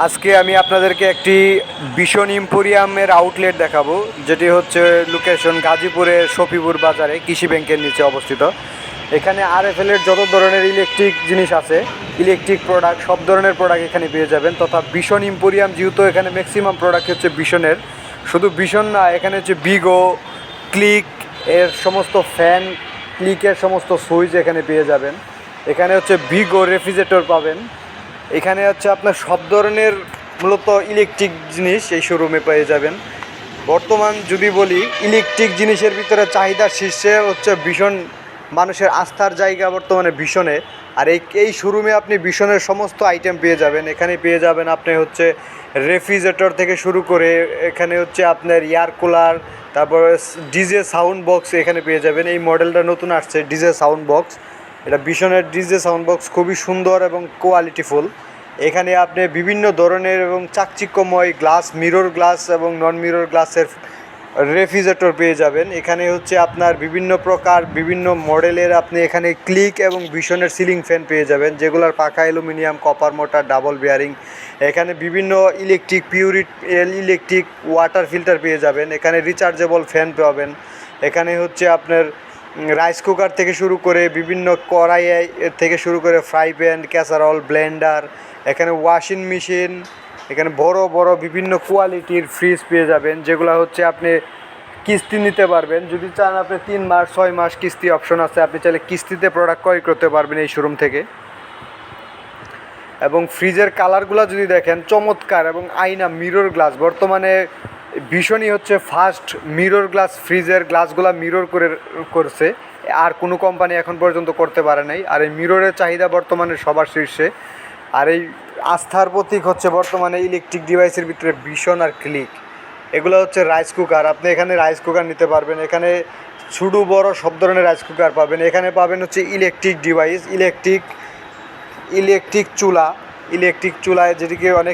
আজকে আমি আপনাদেরকে একটি ভীষণ এম্পোরিয়ামের আউটলেট দেখাবো, যেটি হচ্ছে লোকেশন গাজীপুরের শফিপুর বাজারে কৃষি ব্যাংকের নিচে অবস্থিত। এখানে আরএফএলের যত ধরনের ইলেকট্রিক জিনিস আছে, ইলেকট্রিক প্রোডাক্ট, সব ধরনের প্রোডাক্ট এখানে পেয়ে যাবেন। তথা ভীষণ এম্পোরিয়াম, যেহেতু এখানে ম্যাক্সিমাম প্রোডাক্ট হচ্ছে ভীষণের, শুধু ভীষণ না, এখানে হচ্ছে বিগো, ক্লিক এর সমস্ত ফ্যান, ক্লিকের সমস্ত সুইচ এখানে পেয়ে যাবেন। এখানে হচ্ছে বিগো রেফ্রিজারেটর পাবেন। এখানে হচ্ছে আপনার সব ধরনের মূলত ইলেকট্রিক জিনিস এই শোরুমে পেয়ে যাবেন। বর্তমান যদি বলি, ইলেকট্রিক জিনিসের ভিতরে চাহিদার শীর্ষে হচ্ছে ভীষণ, মানুষের আস্থার জায়গা বর্তমানে ভীষণে। আর এই শোরুমে আপনি ভীষণের সমস্ত আইটেম পেয়ে যাবেন। এখানে পেয়ে যাবেন আপনি হচ্ছে রেফ্রিজারেটর থেকে শুরু করে, এখানে হচ্ছে আপনার এয়ার কুলার, তারপরে ডিজে সাউন্ড বক্স এখানে পেয়ে যাবেন। এই মডেলটা নতুন আসছে, ডিজে সাউন্ড বক্স। এটা ভীষণের ডিজে সাউন্ড বক্স, খুবই সুন্দর এবং কোয়ালিটিফুল। এখানে আপনি বিভিন্ন ধরনের এবং চাকচিক্যময় গ্লাস, মিরর গ্লাস এবং নন মিরর গ্লাসের রেফ্রিজারেটর পেয়ে যাবেন। এখানে হচ্ছে আপনার বিভিন্ন প্রকার, বিভিন্ন মডেলের আপনি এখানে ক্লিক এবং ভীষণের সিলিং ফ্যান পেয়ে যাবেন, যেগুলোর পাখা aluminium, copper motor, double bearing. এখানে বিভিন্ন ইলেকট্রিক ইলেকট্রিক ওয়াটার ফিল্টার পেয়ে যাবেন। এখানে রিচার্জেবল ফ্যান পাবেন। এখানে হচ্ছে আপনার রাইস কুকার থেকে শুরু করে বিভিন্ন কড়াই থেকে শুরু করে ফ্রাই প্যান, ক্যাসারল, ব্লেন্ডার, এখানে ওয়াশিং মেশিন, এখানে বড় বড় বিভিন্ন কোয়ালিটির ফ্রিজ পেয়ে যাবেন, যেগুলো হচ্ছে আপনি কিস্তি নিতে পারবেন। যদি চান আপনি 3 মাস 6 মাস কিস্তি অপশন আছে, আপনি চাইলে কিস্তিতে প্রোডাক্ট ক্রয় করতে পারবেন এই শোরুম থেকে। এবং ফ্রিজের কালারগুলো যদি দেখেন, চমৎকার, এবং আয়না মিরর গ্লাস। বর্তমানে ভীষণই হচ্ছে ফাস্ট মিরর গ্লাস, ফ্রিজের গ্লাসগুলো মিরর করছে, আর কোনো কোম্পানি এখন পর্যন্ত করতে পারে নাই। আর এই মিররের চাহিদা বর্তমানে সবার শীর্ষে। আর এই আস্থার প্রতীক হচ্ছে বর্তমানে ইলেকট্রিক ডিভাইসের ভিতরে ভীষণ আর ক্লিক। এগুলো হচ্ছে রাইস কুকার, আপনি এখানে রাইস কুকার নিতে পারবেন। এখানে ছোটো বড় সব ধরনের রাইস কুকার পাবেন। এখানে পাবেন হচ্ছে ইলেকট্রিক ডিভাইস, ইলেকট্রিক চুলায়, যেটিকে অনেক